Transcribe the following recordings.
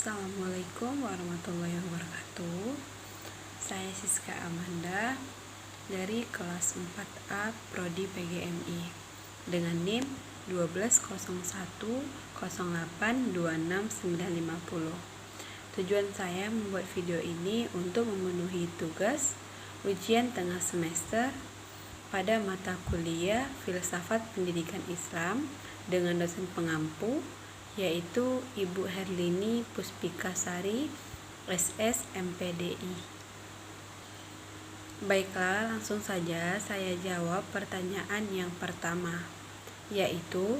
Assalamualaikum warahmatullahi wabarakatuh. Saya Siska Amanda dari kelas 4A Prodi PGMI dengan NIM 12080826950. Tujuan saya membuat video ini untuk memenuhi tugas ujian tengah semester pada mata kuliah Filsafat Pendidikan Islam dengan dosen pengampu yaitu Ibu Herlini Puspikasari, SS MPDI. Baiklah, langsung saja saya jawab pertanyaan yang pertama, yaitu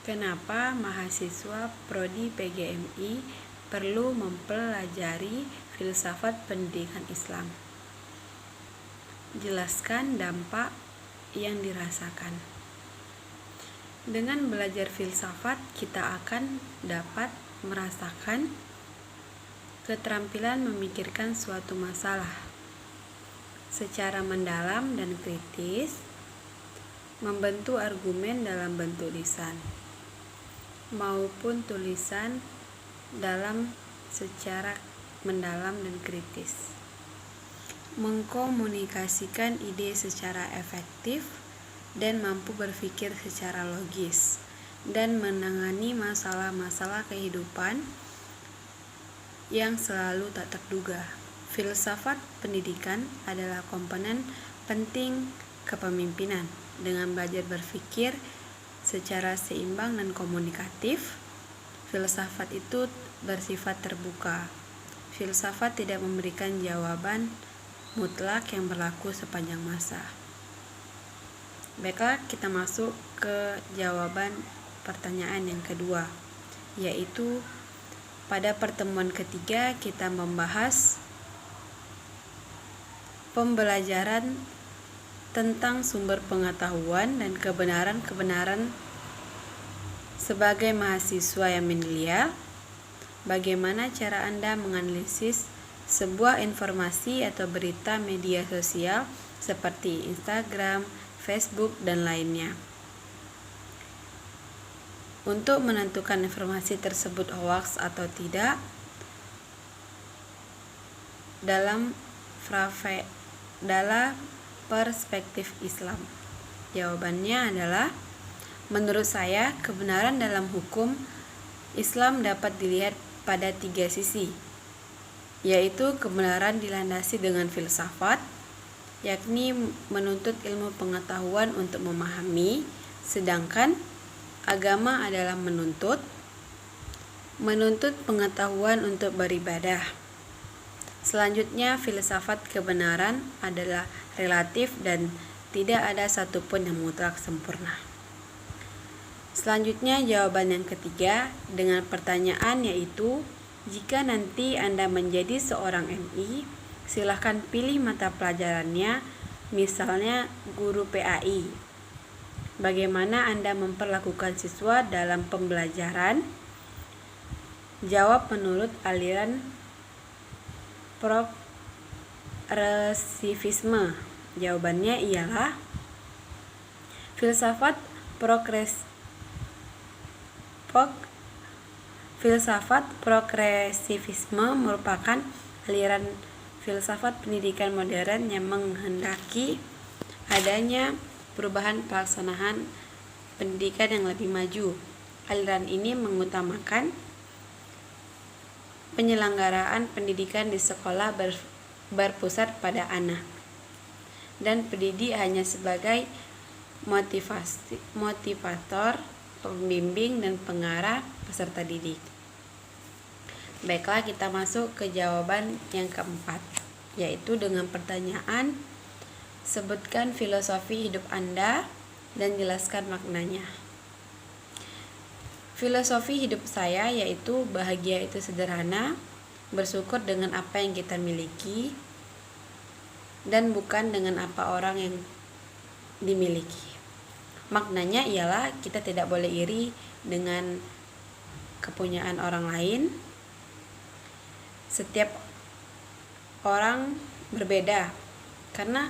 kenapa mahasiswa Prodi PGMI perlu mempelajari filsafat pendidikan Islam? Jelaskan dampak yang dirasakan. Dengan belajar filsafat, kita akan dapat merasakan keterampilan memikirkan suatu masalah secara mendalam dan kritis, membentuk argumen dalam bentuk lisan maupun tulisan dalam secara mendalam dan kritis, mengkomunikasikan ide secara efektif dan mampu berpikir secara logis, dan menangani masalah-masalah kehidupan yang selalu tak terduga. Filsafat pendidikan adalah komponen penting kepemimpinan. Dengan belajar berpikir secara seimbang dan komunikatif, filsafat itu bersifat terbuka. Filsafat tidak memberikan jawaban mutlak yang berlaku sepanjang masa. Baiklah, kita masuk ke jawaban pertanyaan yang kedua, yaitu pada pertemuan ketiga kita membahas pembelajaran tentang sumber pengetahuan dan kebenaran-kebenaran sebagai mahasiswa yang menilai bagaimana cara Anda menganalisis sebuah informasi atau berita media sosial seperti Instagram, Facebook, dan lainnya. Untuk menentukan informasi tersebut hoaks atau tidak dalam perspektif Islam. Jawabannya adalah, menurut saya, kebenaran dalam hukum Islam dapat dilihat pada 3 sisi, yaitu kebenaran dilandasi dengan filsafat, yakni menuntut ilmu pengetahuan untuk memahami, sedangkan agama adalah menuntut pengetahuan untuk beribadah. Selanjutnya, filsafat kebenaran adalah relatif dan tidak ada satupun yang mutlak sempurna. Selanjutnya, jawaban yang ketiga dengan pertanyaan, yaitu jika nanti Anda menjadi seorang MI, silahkan pilih mata pelajarannya, misalnya guru PAI. Bagaimana Anda memperlakukan siswa dalam pembelajaran? Jawab menurut aliran progresivisme. Jawabannya ialah filsafat progresivisme merupakan aliran filsafat pendidikan modern yang menghendaki adanya perubahan pelaksanaan pendidikan yang lebih maju. Aliran ini mengutamakan penyelenggaraan pendidikan di sekolah berpusat pada anak, dan pendidik hanya sebagai motivator, pembimbing, dan pengarah peserta didik. Baiklah, kita masuk ke jawaban yang keempat, yaitu dengan pertanyaan, sebutkan filosofi hidup Anda dan jelaskan maknanya. Filosofi hidup saya yaitu bahagia itu sederhana, bersyukur dengan apa yang kita miliki, dan bukan dengan apa orang yang dimiliki. Maknanya ialah kita tidak boleh iri dengan kepunyaan orang lain. Setiap orang berbeda, karena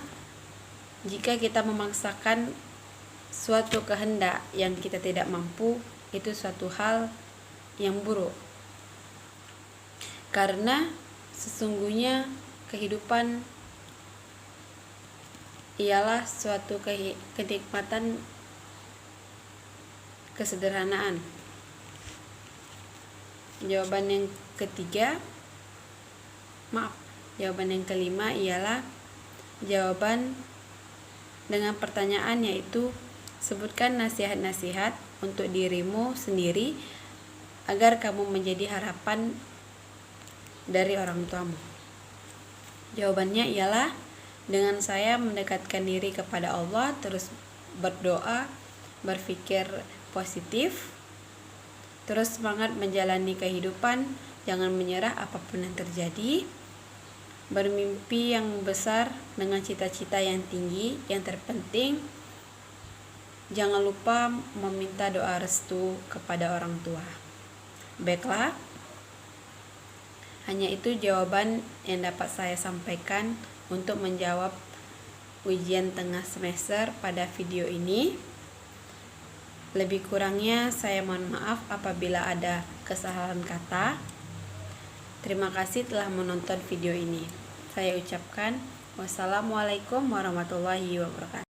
jika kita memaksakan suatu kehendak yang kita tidak mampu, itu suatu hal yang buruk. Karena sesungguhnya kehidupan ialah suatu kenikmatan kesederhanaan. Jawaban yang kelima ialah jawaban dengan pertanyaan, yaitu sebutkan nasihat-nasihat untuk dirimu sendiri agar kamu menjadi harapan dari orang tuamu. Jawabannya ialah dengan saya mendekatkan diri kepada Allah, terus berdoa, berpikir positif, terus semangat menjalani kehidupan, jangan menyerah apapun yang terjadi, bermimpi yang besar dengan cita-cita yang tinggi. Yang terpenting, jangan lupa meminta doa restu kepada orang tua. Baiklah, hanya itu jawaban yang dapat saya sampaikan untuk menjawab ujian tengah semester pada video ini. Lebih kurangnya saya mohon maaf apabila ada kesalahan kata. Terima kasih telah menonton video ini. Saya ucapkan wassalamualaikum warahmatullahi wabarakatuh.